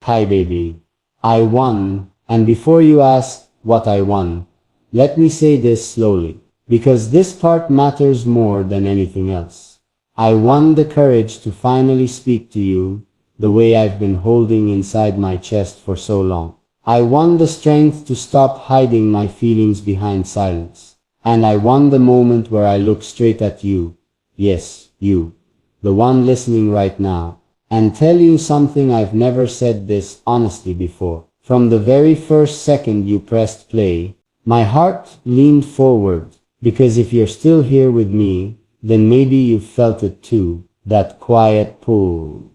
Hi baby. I won, and before you ask what I won, let me say this slowly, because this part matters more than anything else. I won the courage to finally speak to you, the way I've been holding inside my chest for so long. I won the strength to stop hiding my feelings behind silence. And I won the moment where I look straight at you. Yes, you. The one listening right now. And tell you something I've never said this honestly before. From the very first second you pressed play, my heart leaned forward, because if you're still here with me, then maybe you've felt it too. That quiet pull,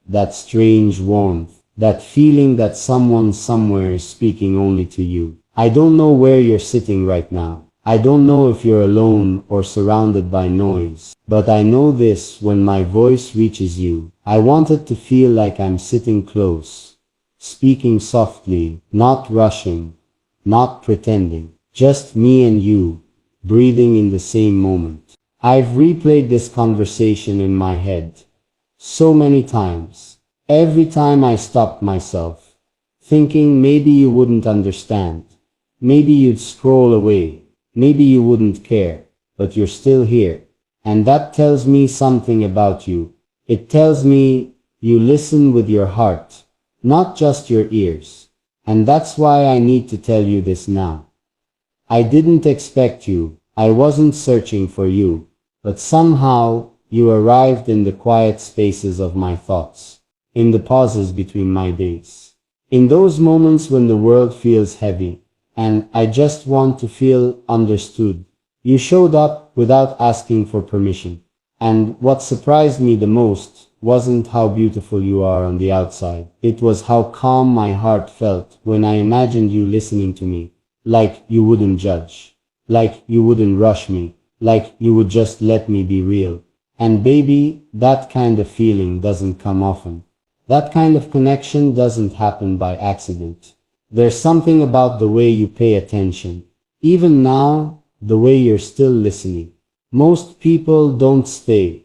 that strange warmth, that feeling that someone somewhere is speaking only to you. I don't know where you're sitting right now. I don't know if you're alone or surrounded by noise, but I know this: when my voice reaches you, I want it to feel like I'm sitting close, speaking softly, not rushing, not pretending, just me and you, breathing in the same moment. I've replayed this conversation in my head so many times. Every time I stopped myself, thinking maybe you wouldn't understand, maybe you'd scroll away, maybe you wouldn't care, but you're still here. And that tells me something about you. It tells me you listen with your heart, not just your ears. And that's why I need to tell you this now. I didn't expect you. I wasn't searching for you. But somehow, you arrived in the quiet spaces of my thoughts, in the pauses between my days, in those moments when the world feels heavy, and I just want to feel understood. You showed up without asking for permission. And what surprised me the most wasn't how beautiful you are on the outside. It was how calm my heart felt when I imagined you listening to me. Like you wouldn't judge. Like you wouldn't rush me. Like you would just let me be real. And baby, that kind of feeling doesn't come often. That kind of connection doesn't happen by accident. There's something about the way you pay attention. Even now, the way you're still listening. Most people don't stay.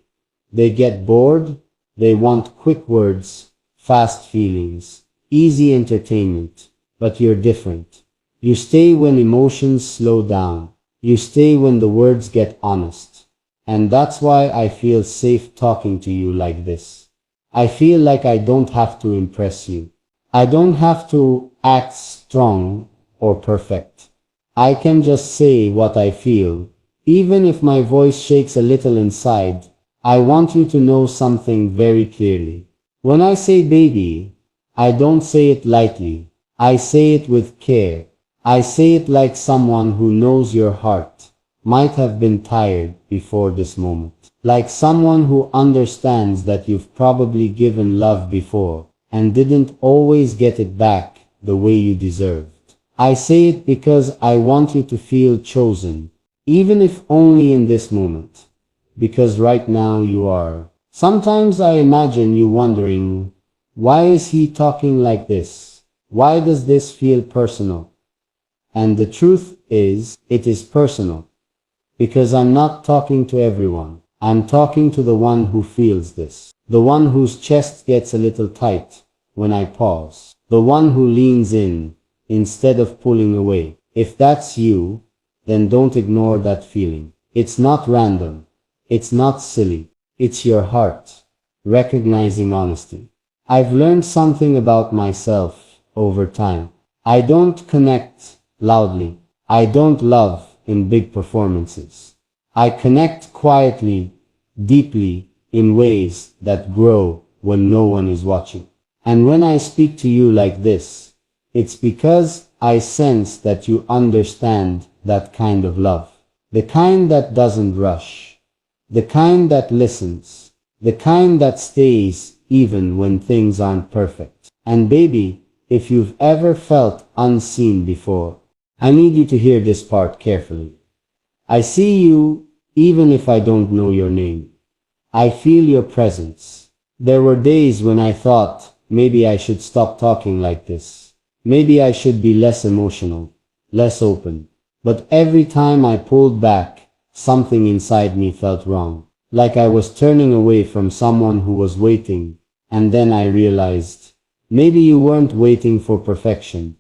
They get bored. They want quick words, fast feelings, easy entertainment. But you're different. You stay when emotions slow down. You stay when the words get honest. And that's why I feel safe talking to you like this. I feel like I don't have to impress you. I don't have to act strong or perfect. I can just say what I feel. Even if my voice shakes a little inside, I want you to know something very clearly. When I say baby, I don't say it lightly. I say it with care. I say it like someone who knows your heart might have been tired before this moment. Like someone who understands that you've probably given love before and didn't always get it back the way you deserved. I say it because I want you to feel chosen, even if only in this moment. Because right now you are. Sometimes I imagine you wondering, why is he talking like this? Why does this feel personal? And the truth is, it is personal. Because I'm not talking to everyone. I'm talking to the one who feels this. The one whose chest gets a little tight when I pause. The one who leans in instead of pulling away. If that's you, then don't ignore that feeling. It's not random. It's not silly. It's your heart recognizing honesty. I've learned something about myself over time. I don't connect loudly. I don't love in big performances. I connect quietly, deeply, in ways that grow when no one is watching. And when I speak to you like this, it's because I sense that you understand that kind of love. The kind that doesn't rush. The kind that listens. The kind that stays even when things aren't perfect. And baby, if you've ever felt unseen before, I need you to hear this part carefully. I see you even if I don't know your name. I feel your presence. There were days when I thought maybe I should stop talking like this. Maybe I should be less emotional, less open. But every time I pulled back, something inside me felt wrong. Like I was turning away from someone who was waiting. And then I realized, Maybe you weren't waiting for perfection.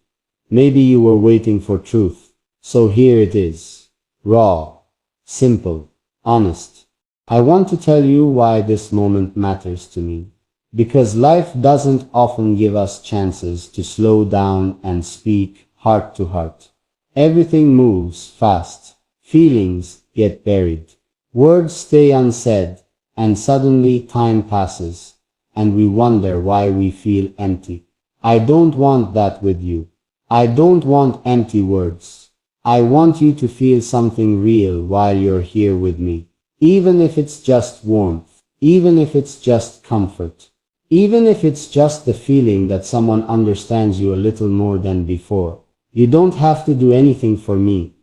Maybe you were waiting for truth. So here it is. Raw, simple, honest. I want to tell you why this moment matters to me. Because life doesn't often give us chances to slow down and speak heart to heart. Everything moves fast. Feelings get buried. Words stay unsaid, and suddenly time passes, and we wonder why we feel empty. I don't want that with you. I don't want empty words. I want you to feel something real while you're here with me. Even if it's just warmth, even if it's just comfort, even if it's just the feeling that someone understands you a little more than before. You don't have to do anything for me.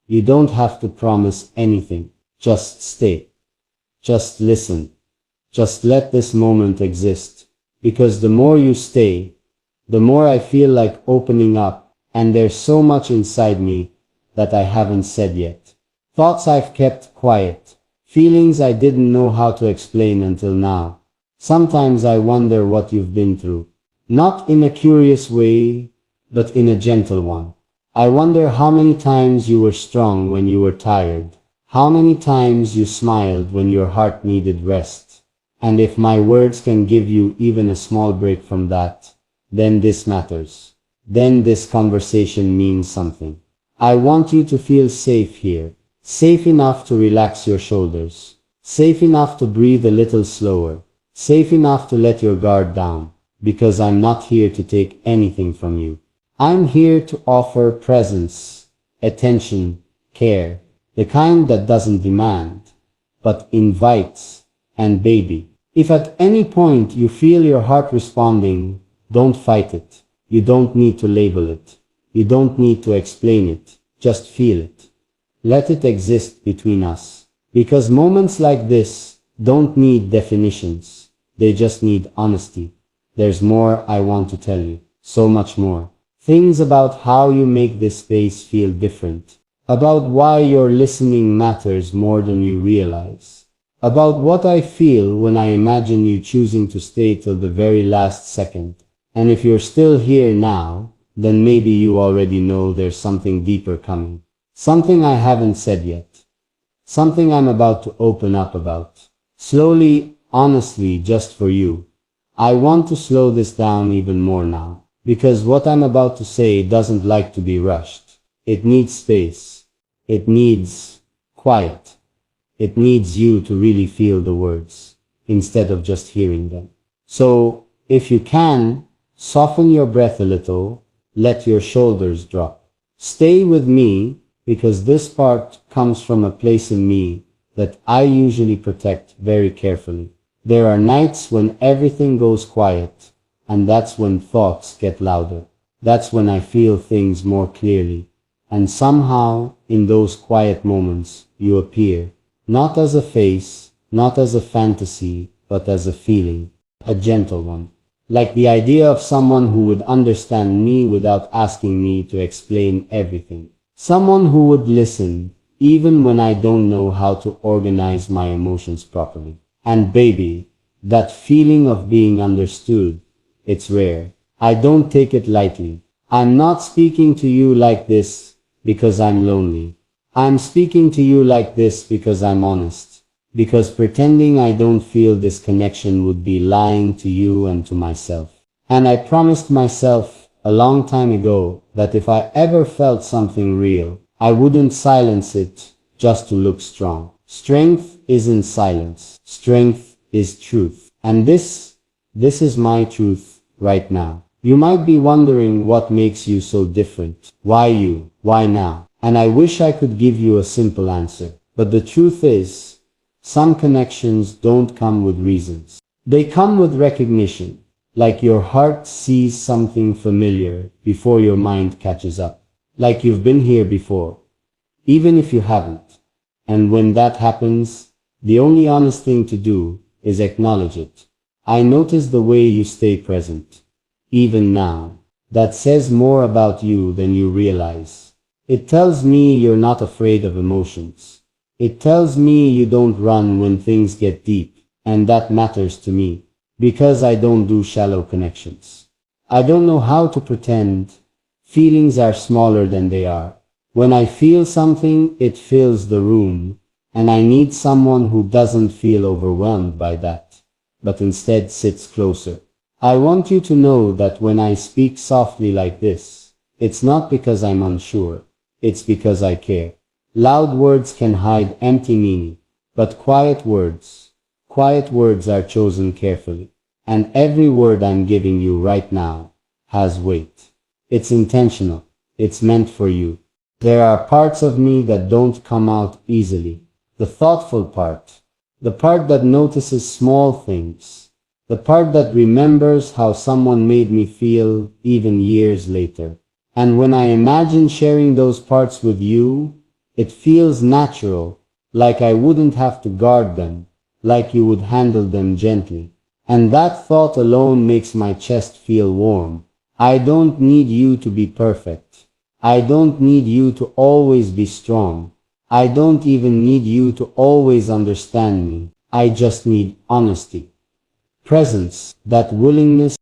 You don't have to promise anything. Just stay. Just listen. Just let this moment exist. Because the more you stay, the more I feel like opening up, and there's so much inside me that I haven't said yet. Thoughts I've kept quiet. Feelings I didn't know how to explain until now. Sometimes I wonder what you've been through. Not in a curious way, but in a gentle one. I wonder how many times you were strong when you were tired. How many times you smiled when your heart needed rest. And if my words can give you even a small break from that, then this matters. Then this conversation means something. I want you to feel safe here. Safe enough to relax your shoulders. Safe enough to breathe a little slower. Safe enough to let your guard down. Because I'm not here to take anything from you. I'm here to offer presence, attention, care. The kind that doesn't demand, but invites. And baby, if at any point you feel your heart responding, don't fight it. You don't need to label it. You don't need to explain it. Just feel it. Let it exist between us. Because moments like this don't need definitions. They just need honesty. There's more I want to tell you. So much more. Things about how you make this space feel different. About why your listening matters more than you realize. About what I feel when I imagine you choosing to stay till the very last second. And if you're still here now, then maybe you already know there's something deeper coming. Something I haven't said yet. Something I'm about to open up about. Slowly, honestly, just for you. I want to slow this down even more now. Because what I'm about to say doesn't like to be rushed. It needs space. It needs quiet. It needs you to really feel the words, instead of just hearing them. So, if you can, soften your breath a little, let your shoulders drop. Stay with me, because this part comes from a place in me that I usually protect very carefully. There are nights when everything goes quiet, and that's when thoughts get louder. That's when I feel things more clearly. And somehow, in those quiet moments, you appear. Not as a face, not as a fantasy, but as a feeling. A gentle one. Like the idea of someone who would understand me without asking me to explain everything. Someone who would listen, even when I don't know how to organize my emotions properly. And baby, that feeling of being understood, it's rare. I don't take it lightly. I'm not speaking to you like this because I'm lonely. I'm speaking to you like this because I'm honest. Because pretending I don't feel this connection would be lying to you and to myself. And I promised myself a long time ago that if I ever felt something real, I wouldn't silence it just to look strong. Strength isn't silence. Strength is truth. And this is my truth right now. You might be wondering what makes you so different. Why you? Why now? And I wish I could give you a simple answer. But the truth is, some connections don't come with reasons. They come with recognition. Like your heart sees something familiar before your mind catches up. Like you've been here before. Even if you haven't. And when that happens, the only honest thing to do is acknowledge it. I notice the way you stay present. Even now. That says more about you than you realize. It tells me you're not afraid of emotions. It tells me you don't run when things get deep, and that matters to me, because I don't do shallow connections. I don't know how to pretend. Feelings are smaller than they are. When I feel something, it fills the room, and I need someone who doesn't feel overwhelmed by that, but instead sits closer. I want you to know that when I speak softly like this, it's not because I'm unsure, it's because I care. Loud words can hide empty meaning, but quiet words are chosen carefully. And every word I'm giving you right now has weight. It's intentional. It's meant for you. There are parts of me that don't come out easily. The thoughtful part. The part that notices small things. The part that remembers how someone made me feel even years later. And when I imagine sharing those parts with you, it feels natural, like I wouldn't have to guard them, like you would handle them gently. And that thought alone makes my chest feel warm. I don't need you to be perfect. I don't need you to always be strong. I don't even need you to always understand me. I just need honesty, presence, that willingness